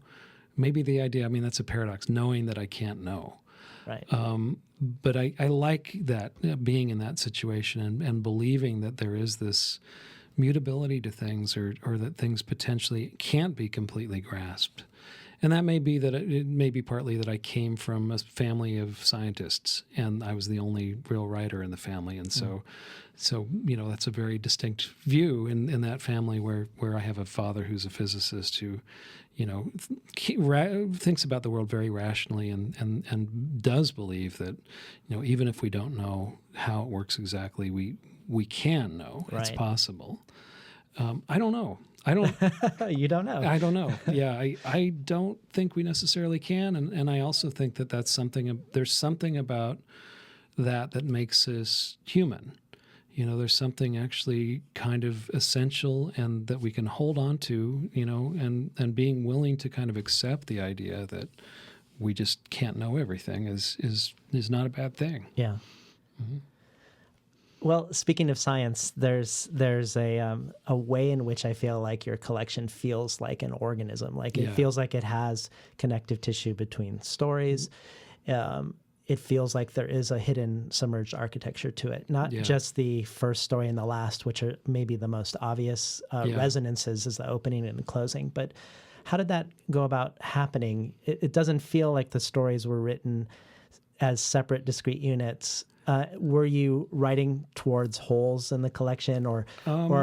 Maybe the idea, I mean, that's a paradox, knowing that I can't know. Right. But I like that, being in that situation and believing that there is this mutability to things, or that things potentially can't be completely grasped. And that may be that it may be partly that I came from a family of scientists and I was the only real writer in the family. And so that's a very distinct view in that family where I have a father who's a physicist who, thinks about the world very rationally and does believe that, even if we don't know how it works exactly, we can know. Right. It's possible. I don't know. You don't know. I don't know. Yeah, I don't think we necessarily can, and I also think that there's something about that makes us human. There's something actually kind of essential and that we can hold on to, and being willing to kind of accept the idea that we just can't know everything is not a bad thing. Yeah. Mm-hmm. Well, speaking of science, there's a way in which I feel like your collection feels like an organism. Like it feels like it has connective tissue between stories. It feels like there is a hidden submerged architecture to it. Not just the first story and the last, which are maybe the most obvious resonances, is the opening and the closing. But how did that go about happening? It doesn't feel like the stories were written as separate, discrete units. Were you writing towards holes in the collection, or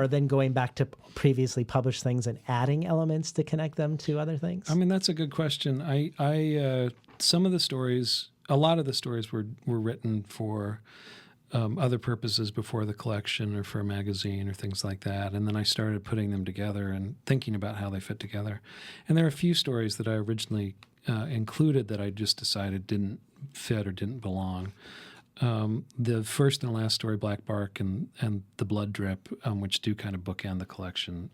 then going back to previously published things and adding elements to connect them to other things? I mean, that's a good question. Some of the stories, a lot of the stories were written for other purposes before the collection, or for a magazine or things like that. And then I started putting them together and thinking about how they fit together. And there are a few stories that I originally included that I just decided didn't fit or didn't belong. The first and last story, Black Bark and The Blood Drip, which do kind of bookend the collection,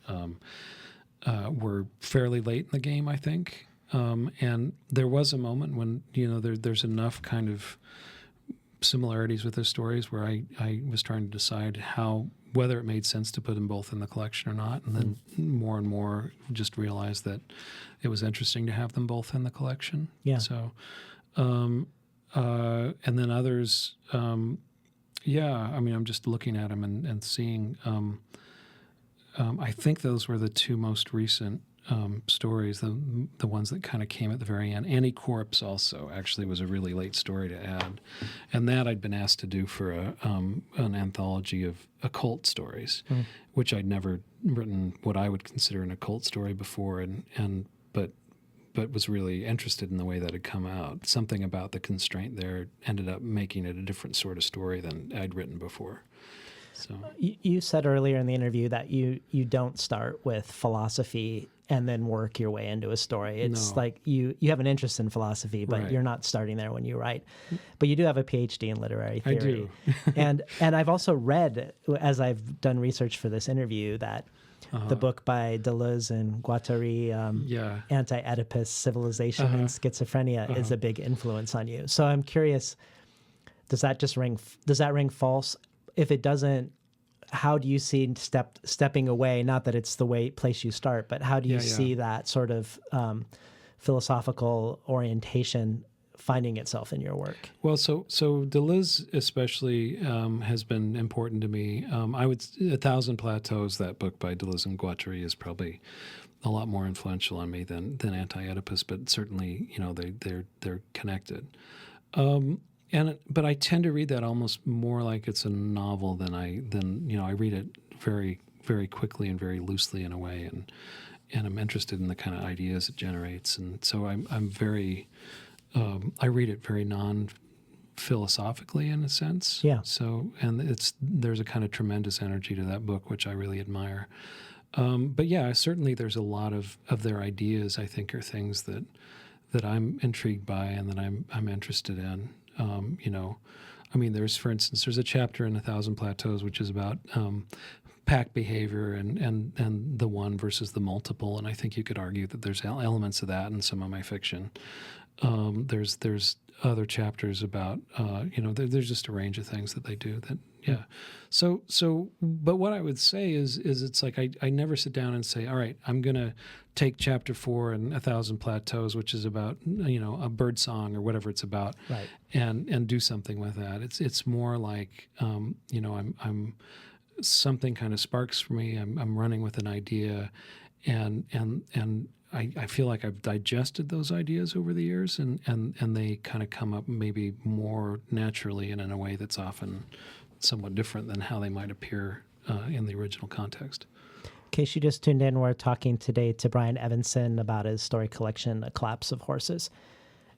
were fairly late in the game, I think. And there was a moment when, there's enough kind of similarities with those stories where I was trying to decide whether it made sense to put them both in the collection or not. And then more and more just realized that it was interesting to have them both in the collection. Yeah. So, and then others, I mean, I'm just looking at them and seeing, I think those were the two most recent stories, the ones that kind of came at the very end. Annie Corpse also actually was a really late story to add, and that I'd been asked to do for an anthology of occult stories, which I'd never written what I would consider an occult story before, but was really interested in the way that had come out. Something about the constraint there ended up making it a different sort of story than I'd written before. So you said earlier in the interview that you don't start with philosophy and then work your way into a story. It's like you have an interest in philosophy, but you're not starting there when you write. But you do have a PhD in literary theory. I do. and I've also read, as I've done research for this interview, that the book by Deleuze and Guattari, Anti-Oedipus Civilization and Schizophrenia, is a big influence on you. So I'm curious, does that ring false? If it doesn't, how do you see stepping away? Not that it's the place you start, but how do you see that sort of philosophical orientation finding itself in your work? Well, so Deleuze especially has been important to me. I would 1,000 Plateaus, that book by Deleuze and Guattari, is probably a lot more influential on me than Anti-Oedipus, but certainly they're connected. But I tend to read that almost more like it's a novel than I read it very, very quickly and very loosely in a way, and I'm interested in the kind of ideas it generates, and so I'm very I read it very non-philosophically in a sense. Yeah. So there's a kind of tremendous energy to that book which I really admire. But yeah, certainly there's a lot of their ideas I think are things that I'm intrigued by and that I'm interested in. For instance, there's a chapter in 1,000 Plateaus which is about pack behavior and the one versus the multiple, and I think you could argue that there's elements of that in some of my fiction. There's other chapters about there's just a range of things that they do that. Yeah. So, but what I would say is it's like I never sit down and say, all right, I'm going to take chapter 4 in 1,000 Plateaus, which is about, a bird song or whatever it's about, right, and do something with that. It's more like, I'm something kind of sparks for me. I'm running with an idea, and I feel like I've digested those ideas over the years, and they kind of come up maybe more naturally and in a way that's often somewhat different than how they might appear in the original context. In case you just tuned in, we're talking today to Brian Evenson about his story collection, A Collapse of Horses.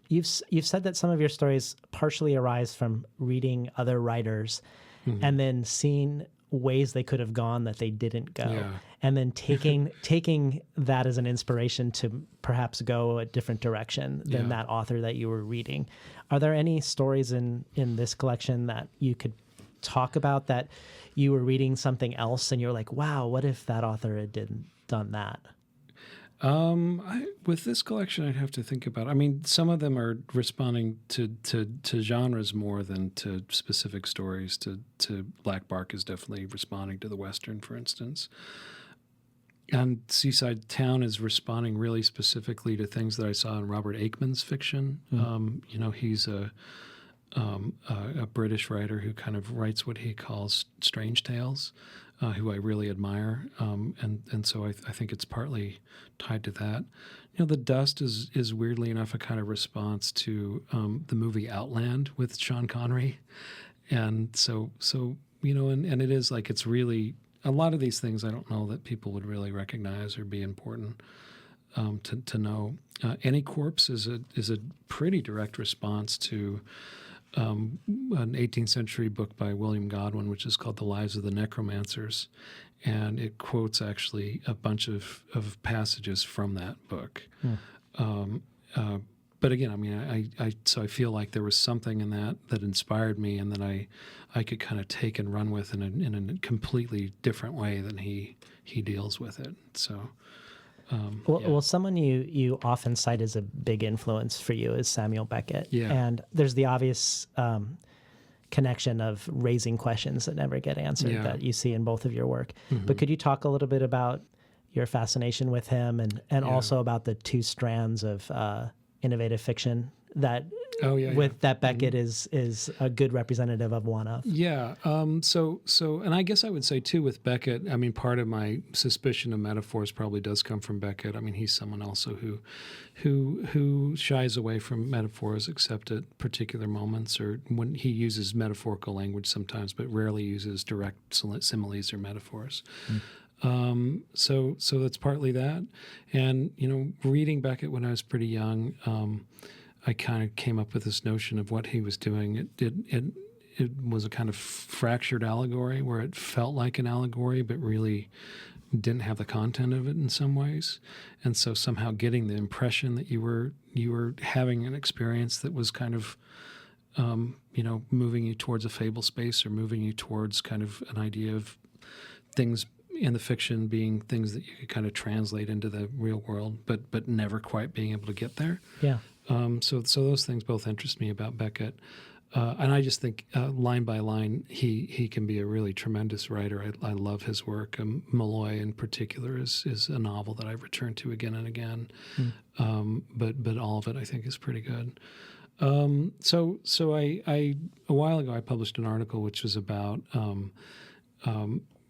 You've said that some of your stories partially arise from reading other writers and then seeing ways they could have gone that they didn't go, and then taking that as an inspiration to perhaps go a different direction than that author that you were reading. Are there any stories in this collection that you could talk about that you were reading something else and you're like, wow, what if that author had done that? With this collection, I'd have to think about it. I mean, some of them are responding to genres more than to specific stories. To Black Bark is definitely responding to the Western, for instance. And Seaside Town is responding really specifically to things that I saw in Robert Aickman's fiction. He's a British writer who kind of writes what he calls strange tales, who I really admire, and so I think it's partly tied to that. The Dust is weirdly enough a kind of response to the movie Outland with Sean Connery, and so and it is like it's really a lot of these things I don't know that people would really recognize or be important to know. Any Corpse is a pretty direct response to an 18th century book by William Godwin, which is called The Lives of the Necromancers, and it quotes actually a bunch of passages from that book. But again, I mean, I feel like there was something in that inspired me, and that I could kind of take and run with in a completely different way than he deals with it. So. Well, someone you often cite as a big influence for you is Samuel Beckett. Yeah. And there's the obvious connection of raising questions that never get answered that you see in both of your work. But could you talk a little bit about your fascination with him and also about the two strands of innovative fiction that Oh yeah, with that Beckett is a good representative of one of. Yeah. So, and I guess I would say too with Beckett. I mean, part of my suspicion of metaphors probably does come from Beckett. I mean, he's someone also who shies away from metaphors except at particular moments, or when he uses metaphorical language sometimes, but rarely uses direct similes or metaphors. So that's partly that. And, reading Beckett when I was pretty young, I kind of came up with this notion of what he was doing. It was a kind of fractured allegory where it felt like an allegory, but really didn't have the content of it in some ways. And so somehow getting the impression that you were having an experience that was kind of, moving you towards a fable space, or moving you towards kind of an idea of things in the fiction being things that you could kind of translate into the real world, but never quite being able to get there. Yeah. So those things both interest me about Beckett. And I just think line by line, he can be a really tremendous writer. I love his work. Malloy in particular is a novel that I've returned to again and again. But all of it I think is pretty good. So I a while ago I published an article which was about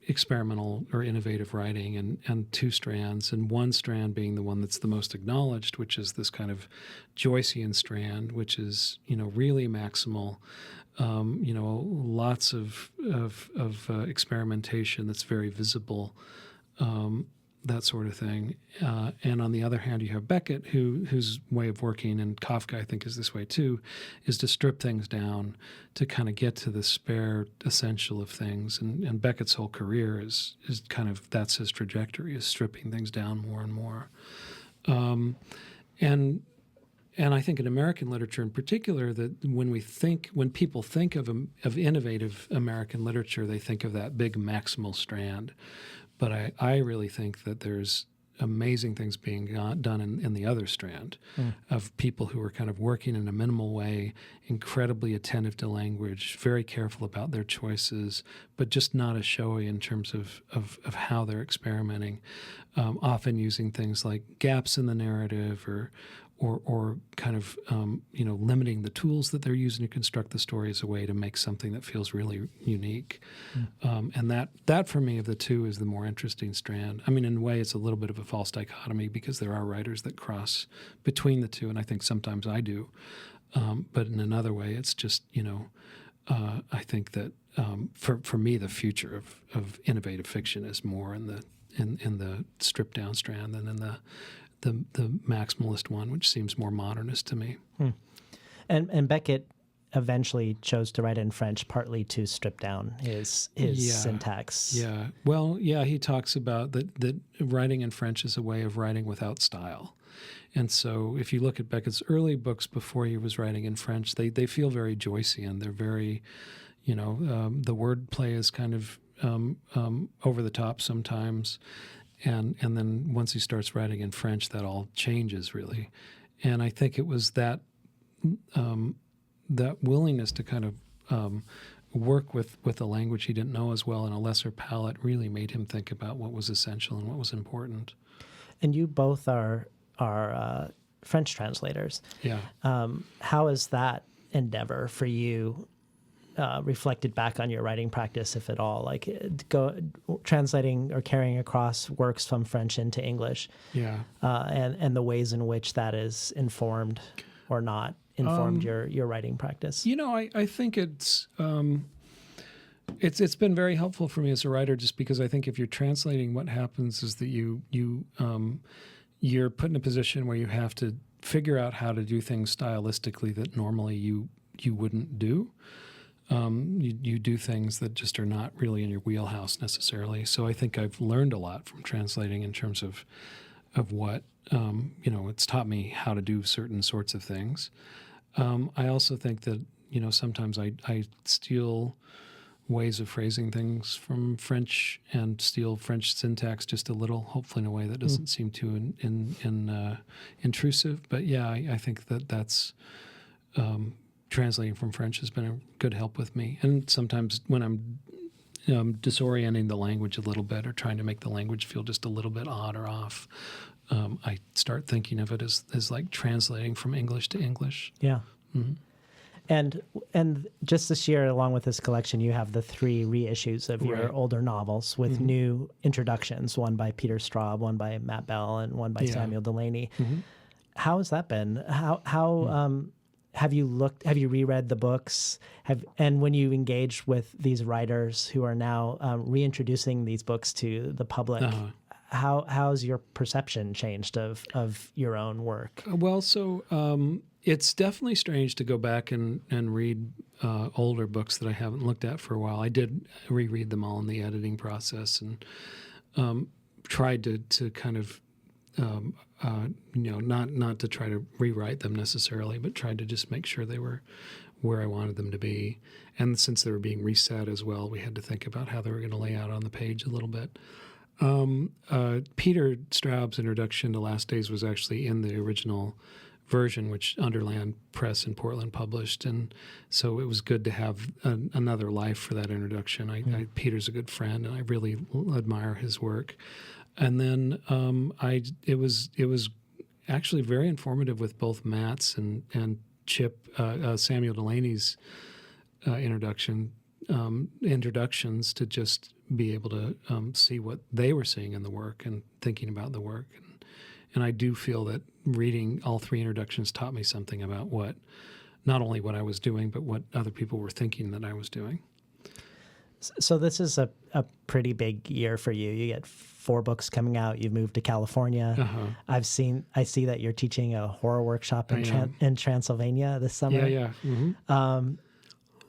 experimental or innovative writing, and two strands, and one strand being the one that's the most acknowledged, which is this kind of Joycean strand, which is really maximal, lots of experimentation that's very visible, that sort of thing. And on the other hand, you have Beckett, whose way of working, and Kafka I think is this way too, is to strip things down to kind of get to the spare essential of things. And Beckett's whole career is kind of, that's his trajectory, is stripping things down more and more. And I think in American literature in particular, that when people think of innovative American literature, they think of that big maximal strand. But I really think that there's amazing things being done in the other strand of people who are kind of working in a minimal way, incredibly attentive to language, very careful about their choices, but just not as showy in terms of how they're experimenting, often using things like gaps in the narrative or kind of limiting the tools that they're using to construct the story as a way to make something that feels really unique. And that for me of the two is the more interesting strand. I mean, in a way, it's a little bit of a false dichotomy because there are writers that cross between the two, and I think sometimes I do. But in another way, it's just I think that for me, the future of innovative fiction is more in the stripped down strand than in the maximalist one, which seems more modernist to me. And Beckett eventually chose to write in French, partly to strip down his syntax. Yeah. Well, yeah, he talks about that writing in French is a way of writing without style. And so if you look at Beckett's early books before he was writing in French, they feel very Joycean. They're very, the wordplay is kind of over the top sometimes. And then once he starts writing in French, that all changes really. And I think it was that willingness to kind of work with a language he didn't know as well and a lesser palette really made him think about what was essential and what was important. And you both are French translators. Yeah. How is that endeavor for you reflected back on your writing practice, if at all, like translating or carrying across works from French into English? Yeah. And the ways in which that is informed or not informed your writing practice? I think it's been very helpful for me as a writer, just because I think if you're translating, what happens is that you're put in a position where you have to figure out how to do things stylistically that normally you wouldn't do. You do things that just are not really in your wheelhouse necessarily. So I think I've learned a lot from translating in terms of what, it's taught me how to do certain sorts of things. I also think that, sometimes I steal ways of phrasing things from French and steal French syntax just a little, hopefully in a way that doesn't seem too intrusive. But yeah, I think that's translating from French has been a good help with me. And sometimes when I'm disorienting the language a little bit or trying to make the language feel just a little bit odd or off, I start thinking of it as like translating from English to English. Yeah. And just this year, along with this collection, you have the 3 reissues of your older novels with new introductions, one by Peter Straub, one by Matt Bell, and one by Samuel Delany. How has that been? How have you reread the books? And when you engage with these writers who are now reintroducing these books to the public, how's your perception changed of your own work? Well, so it's definitely strange to go back and read older books that I haven't looked at for a while. I did reread them all in the editing process and tried to kind of not to try to rewrite them necessarily, but tried to just make sure they were where I wanted them to be. And since they were being reset as well, we had to think about how they were going to lay out on the page a little bit. Peter Straub's introduction to Last Days was actually in the original version, which Underland Press in Portland published, and so it was good to have another life for that introduction. Peter's a good friend, and I really admire his work. And then it was actually very informative with both Matt's and Chip Samuel Delany's introductions to just be able to see what they were seeing in the work and thinking about the work. And I do feel that reading all 3 introductions taught me something about not only what I was doing, but what other people were thinking that I was doing. So this is a pretty big year for you. You get 4 books coming out. You've moved to California. I see that you're teaching a horror workshop in Transylvania this summer. Yeah. Mm-hmm.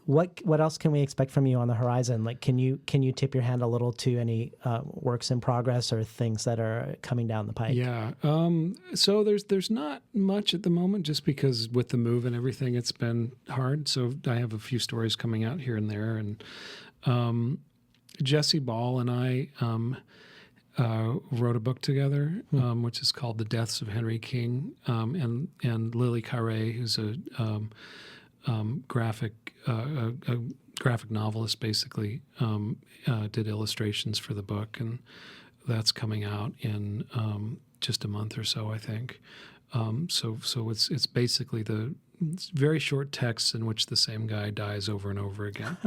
What else can we expect from you on the horizon? Like, can you tip your hand a little to any works in progress or things that are coming down the pike? Yeah. So there's not much at the moment, just because with the move and everything, it's been hard. So I have a few stories coming out here and there, and Jesse Ball and I wrote a book together, which is called The Deaths of Henry King, and Lily Carre, who's a graphic novelist, basically, did illustrations for the book, and that's coming out in just a month or so, I think. So it's basically it's very short texts in which the same guy dies over and over again,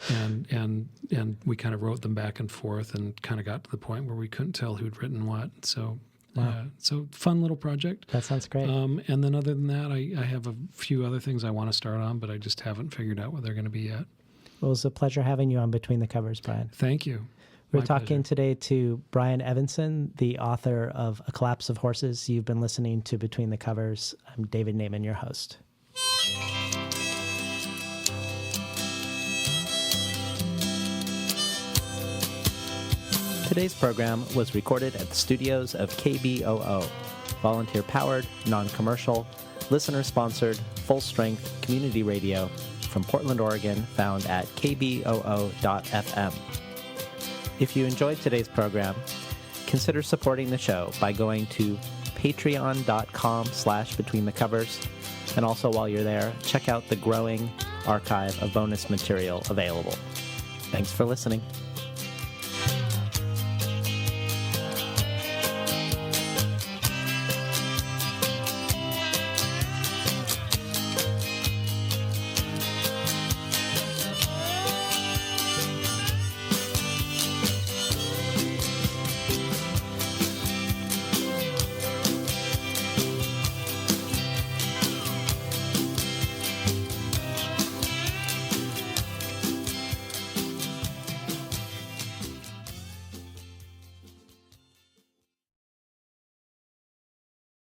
and we kind of wrote them back and forth, and kind of got to the point where we couldn't tell who'd written what. So. Wow. So fun little project. That sounds great. And then other than that, I have a few other things I want to start on, but I just haven't figured out what they're going to be yet. Well, it was a pleasure having you on Between the Covers, Brian. Thank you. We're talking today to Brian Evenson, the author of A Collapse of Horses. You've been listening to Between the Covers. I'm David Naiman, your host. Today's program was recorded at the studios of KBOO, volunteer-powered, non-commercial, listener-sponsored, full-strength community radio from Portland, Oregon, found at kboo.fm. If you enjoyed today's program, consider supporting the show by going to patreon.com/betweenthecovers, and also while you're there, check out the growing archive of bonus material available. Thanks for listening.